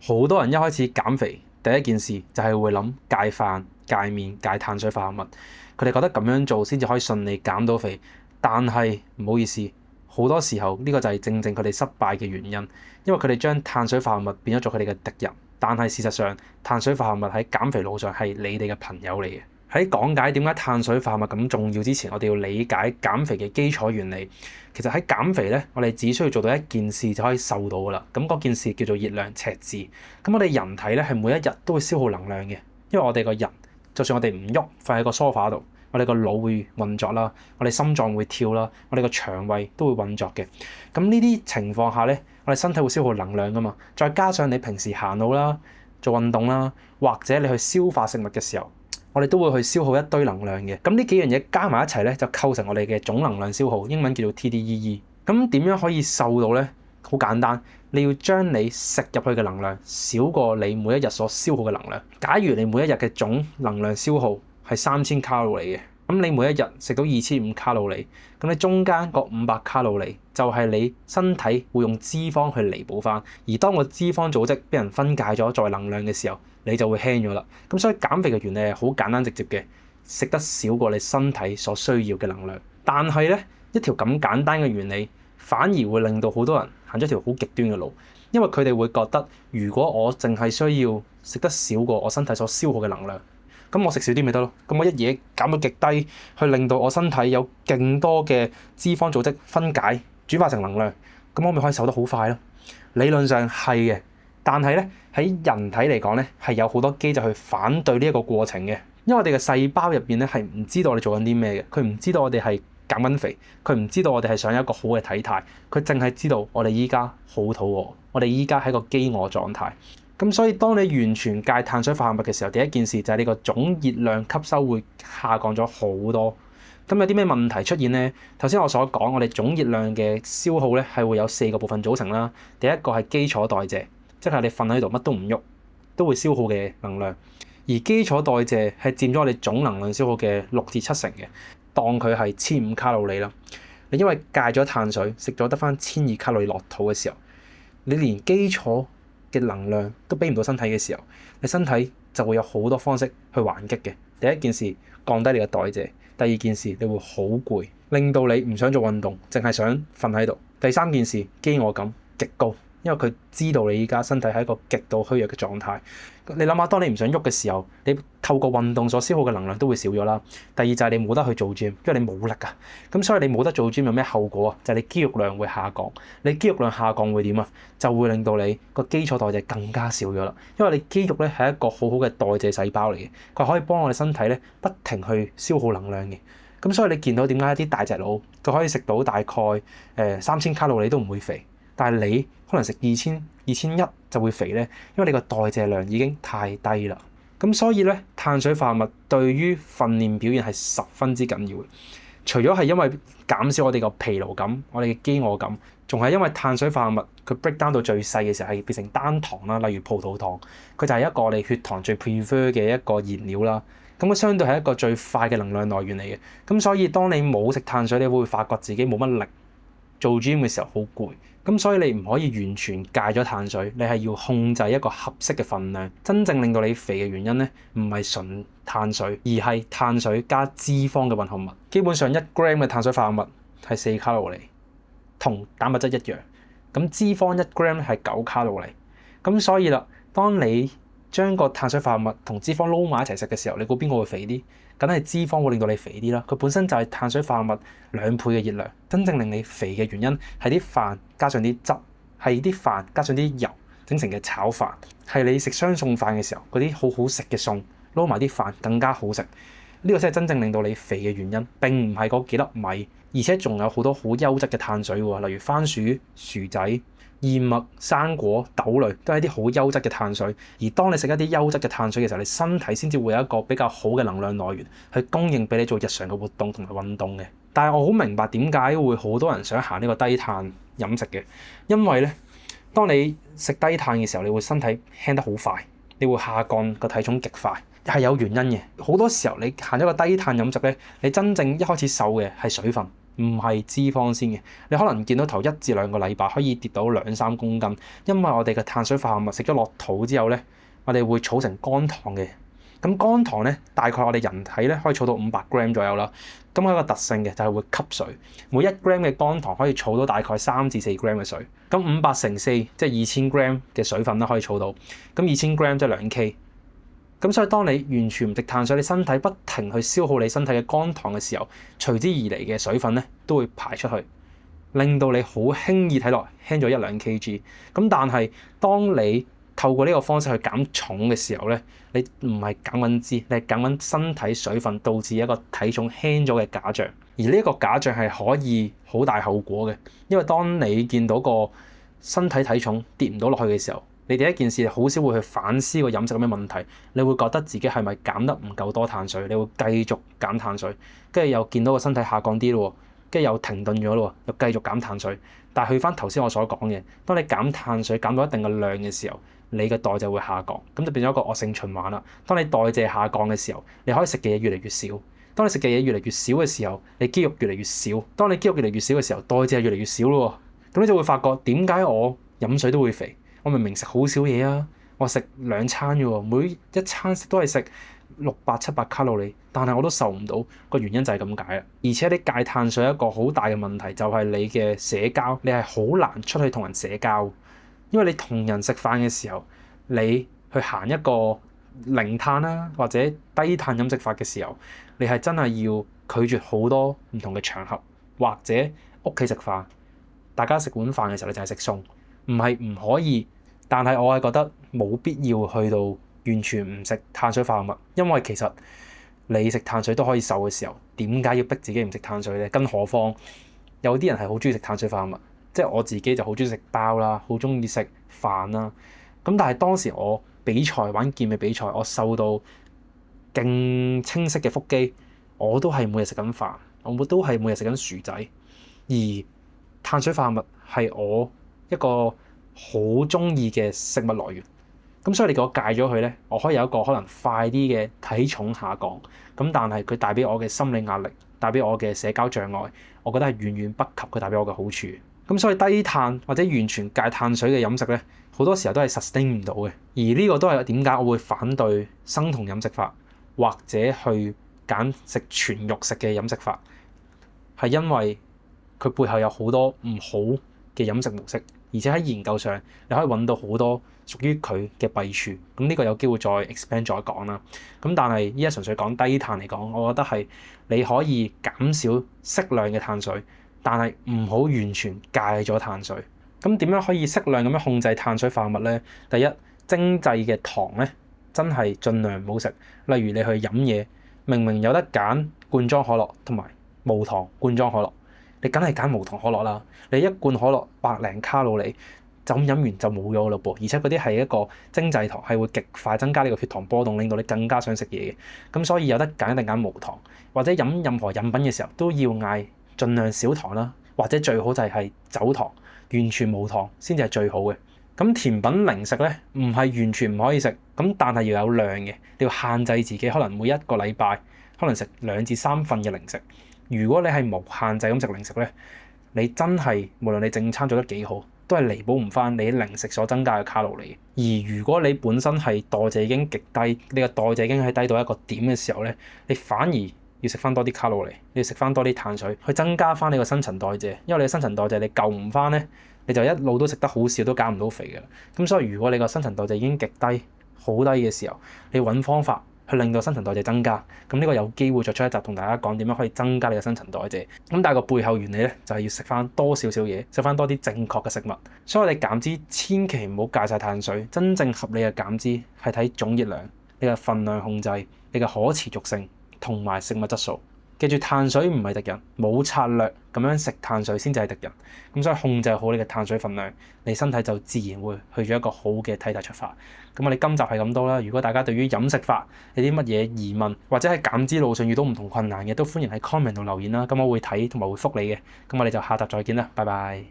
好多人一開始減肥，第一件事就係會諗戒飯、戒麵、戒碳水化合物。佢哋覺得咁樣做先至可以順利減到肥，但係唔好意思，好多時候呢個就係正正佢哋失敗嘅原因，因為佢哋將碳水化合物變咗做佢哋嘅敵人。但係事實上，碳水化合物喺減肥路上係你哋嘅朋友嚟嘅。喺講解點解碳水化合物咁重要之前，我哋要理解減肥嘅基礎原理。其實喺減肥咧，我哋只需要做到一件事就可以瘦到噶啦。咁嗰件事叫做熱量赤字。咁我哋人體咧係每一日都會消耗能量嘅，因為我哋個人就算我哋唔喐，瞓喺個梳化度，我哋個腦會運作啦，我哋心臟會跳啦，我哋個腸胃都會運作嘅。咁呢啲情況下咧，我哋身體會消耗能量噶嘛。再加上你平時行路啦、做運動啦，或者你去消化食物嘅時候，我哋都會去消耗一堆能量嘅。咁呢幾樣嘢加埋一齊咧，就構成我哋嘅總能量消耗，英文叫做 TDEE。咁點樣可以瘦到咧？好簡單，你要將你食入去嘅能量少過你每一日所消耗嘅能量。假如你每一日嘅總能量消耗係3000卡路里嘅，咁你每一日食到2500卡路里，咁你中間個500卡路里就係你身體會用脂肪去彌補翻。而當個脂肪組織俾人分解咗作為能量嘅時候，你就會輕咗啦。咁所以減肥嘅原理係好簡單直接嘅，食得少過你身體所需要嘅能量。但係咧，一條咁簡單嘅原理反而會令到好多人行咗條好極端嘅路，因為佢哋會覺得，如果我淨係需要食得少過我身體所消耗嘅能量，咁我食少啲咪得咯？咁我一嘢減到極低，去令到我身體有勁多嘅脂肪組織分解轉化成能量，咁我咪可以瘦得好快咯。理論上係嘅，但係咧，喺人體嚟講咧，係有好多機制去反對呢一個過程嘅，因為我哋嘅細胞入邊咧係唔知道我哋做緊啲咩嘅，佢唔知道我哋係減緊肥，佢唔知道我哋係想有一個好嘅體態，佢淨係知道我哋依家好肚餓，我哋依家喺個飢餓狀態。咁所以當你完全戒碳水化合物嘅時候，第一件事就係你個總熱量吸收會下降咗好多。咁有啲咩問題出現呢？頭先我所講，我哋總熱量嘅消耗咧係會有4個部分組成啦。第一個係基礎代謝，即係你瞓喺度乜都唔喐都會消耗嘅能量。而基礎代謝係佔咗我哋總能量消耗嘅6至7成嘅，當佢係1500卡路里啦。你因為戒咗碳水，食咗得返1200卡路里落肚嘅時候，你連基礎嘅能量都俾唔到身體嘅時候，你身體就會有好多方式去還擊嘅。第一件事，降低你嘅代謝；第二件事，你會好攰，令到你唔想做運動，淨係想瞓喺度。第三件事，飢餓感極高，因為佢知道你依家身體係一個極度虛弱嘅狀態。你諗下，當你唔想喐嘅時候，你透過運動所消耗嘅能量都會少咗啦。第二就係你冇得去做 gym，因為你冇力啊。咁所以你冇得做 gym 有咩後果啊？就係你肌肉量會下降。你肌肉量下降會點啊？就會令到你個基礎代謝更加少咗啦。因為你肌肉咧係一個好好嘅代謝細胞嚟嘅，佢可以幫我哋身體咧不停去消耗能量嘅。咁所以你見到點解一啲大隻佬佢可以食到大概3000卡路里都唔會肥，但係你可能食2000、2100就會肥咧，因為你個代謝量已經太低啦。咁所以咧，碳水化合物對於訓練表現係十分之緊要嘅。除咗係因為減少我哋個疲勞感、我哋嘅飢餓感，仲係因為碳水化合物佢 break down 到最細嘅時候係變成單糖啦，例如葡萄糖，佢就係一個我哋血糖最 prefer 嘅一個燃料啦。咁佢相對係一個最快嘅能量來源嚟嘅。咁所以當你冇食碳水，你會發覺自己冇乜力，做 gym 嘅時候好攰。咁所以你唔可以完全戒咗碳水，你係要控制一個合適嘅份量。真正令到你肥嘅原因咧，唔係純碳水，而係碳水加脂肪嘅混合物。基本上1 gram 嘅碳水化合物係4卡路里，同蛋白質一樣。咁脂肪1 gram 係9卡路里。咁所以啦，當你將個碳水化合物同脂肪撈埋一齊食嘅時候，你估邊個會肥啲？梗係脂肪會令到你肥啲啦。佢本身就係碳水化合物2倍嘅熱量。真正令你肥嘅原因係啲飯加上啲汁，係啲飯加上啲油整成嘅炒飯，係你食雙餸飯嘅時候嗰啲好好食嘅餸撈埋啲飯更加好食。呢個先係真正令到你肥嘅原因，並唔係嗰幾粒米，而且仲有好多好優質嘅碳水喎，例如番薯、薯仔、燕麥、生果、豆類都係一啲好優質嘅碳水。而當你食一啲優質嘅碳水嘅時候，你身體先至會有一個比較好嘅能量來源去供應俾你做日常嘅活動同埋運動嘅。但係我好明白點解會好多人想行呢個低碳飲食嘅，因為咧，當你食低碳嘅時候，你會身體輕得好快，你會下降個體重極快，係有原因嘅。好多時候你行一個低碳飲食咧，你真正一開始瘦嘅係水分，唔係脂肪先嘅。你可能見到頭1至2個禮拜可以跌到2-3公斤，因為我哋嘅碳水化合物食咗落肚之後咧，我哋會儲成肝糖嘅。咁肝糖咧，大概我哋人體咧可以儲到500 gram 左右啦。咁有一個特性嘅就係會吸水，每1 gram 嘅肝糖可以儲到大概3至4 gram 嘅水。咁500乘4即係2000 gram 嘅水分啦，可以儲到。咁2000 gram 即係2K。咁所以當你完全唔食碳水，你身體不停去消耗你身體嘅肝糖嘅時候，隨之而嚟嘅水分咧都會排出去，令到你好輕易睇落輕咗1-2 kg。咁但係當你透過呢個方式去減重嘅時候咧，你唔係減緊脂，你係減緊身體水分，導致一個體重輕咗嘅假象。而呢一個假象係可以好大後果嘅，因為當你見到個身體體重跌唔到落去嘅時候，你第一件事好少會去反思個飲食有咩問題，你會覺得自己係咪減得唔夠多碳水，你會繼續減碳水，跟住又見到個身體下降啲咯，跟住又停頓咗咯，又繼續減碳水。但係去翻頭先我所講嘅，當你減碳水減到一定嘅量嘅時候，你嘅代謝會下降，咁就變咗一個惡性循環啦。當你代謝下降嘅時候，你可以食嘅嘢越嚟越少。當你食嘅嘢越嚟越少嘅時候，你肌肉越嚟越少。當你肌肉越嚟越少嘅時候，代謝越嚟越少咯。咁你就會發覺點解我飲水都會肥？我明明食好少嘢啊，我食2餐啫喎，每一餐都係食600-700卡路里，但係我都瘦唔到。個原因就係咁解啦。而且你戒碳水一個好大嘅問題就係你嘅社交，你係好難出去同人社交，因為你同人食飯嘅時候，你去行一個零碳啦或者低碳飲食法嘅時候，你係真係要拒絕好多唔同嘅場合，或者屋企食飯，大家食碗飯嘅時候你就係食餸，唔係唔可以。但係我係覺得冇必要去到完全唔食碳水化合物，因為其實你食碳水都可以瘦嘅時候，點解要逼自己唔食碳水咧？更何況有啲人係好中意食碳水化合物，即係我自己就好中意食包啦，好中意食飯啦。咁但係當時我比賽玩健美比賽，我瘦到勁清晰嘅腹肌，我都係每日食緊飯，我都係每日食緊薯仔。而碳水化合物係我一個好中意嘅食物來源，咁所以你叫我戒咗佢咧，我可以有一個可能快啲嘅體重下降，咁但係佢帶俾我嘅心理壓力，帶俾我嘅社交障礙，我覺得係遠遠不及佢帶俾我嘅好處。咁所以低碳或者完全戒碳水嘅飲食咧，好多時候都係 sustain 唔到嘅。而呢個都係點解我會反對生酮飲食法，或者去揀食全肉食嘅飲食法，係因為佢背後有好多唔好嘅飲食模式。而且喺研究上，你可以揾到好多屬於佢嘅弊處。咁呢個有機會再 expand 再講啦。咁但係依家純粹講低碳嚟講，我覺得係你可以減少適量嘅碳水，但係唔好完全戒咗碳水。咁點樣可以適量咁樣控制碳水化合物咧？第一，精製嘅糖咧，真係盡量唔好食。例如你去飲嘢，明明有得揀罐裝可樂同埋無糖罐裝可樂。你梗係揀無糖可樂啦！你一罐可樂100零卡路里，就咁飲完就冇咗咯噃。而且嗰啲係一個精製糖，係會極快增加呢個血糖波動，令到你更加想食嘢嘅。咁所以有得揀一定揀無糖，或者飲任何飲品嘅時候都要嗌盡量少糖啦，或者最好就係走糖，完全無糖先至係最好嘅。咁甜品零食咧，唔係完全唔可以食，咁但係要有量嘅，你要限制自己，可能每一個禮拜可能食2至3份嘅零食。如果你係無限制咁食零食咧，你真係無論你正餐做得幾好，都係彌補唔翻你零食所增加嘅卡路里。而如果你本身係代謝已經極低，你個代謝已經係低到一個點嘅時候咧，你反而要食翻多啲卡路里，你要食翻多啲碳水去增加翻你個新陳代謝。因為你嘅新陳代謝你救唔翻咧，你就一路都食得好少，都減唔到肥嘅。咁所以如果你個新陳代謝已經極低、好低嘅時候，你揾方法去令到新陳代謝增加，咁呢個有機會再出一集同大家講點樣可以增加你嘅新陳代謝。咁但係個背後原理咧，就係要食翻多少少嘢，食翻多啲正確嘅食物。所以我哋減脂千祈唔好戒晒碳水，真正合理嘅減脂係睇總熱量、你嘅份量控制、你嘅可持續性同埋食物質素。記住，碳水唔係敵人，冇策略咁樣食碳水先至係敵人。咁所以控制好你嘅碳水分量，你身體就自然會去咗一個好嘅體態出發。咁我哋今集係咁多啦。如果大家對於飲食法有啲乜嘢疑問，或者喺減脂路上遇到唔同困難嘅，都歡迎喺 comment 度留言啦。咁我會睇同埋會覆你嘅。咁我哋就下集再見啦，拜拜。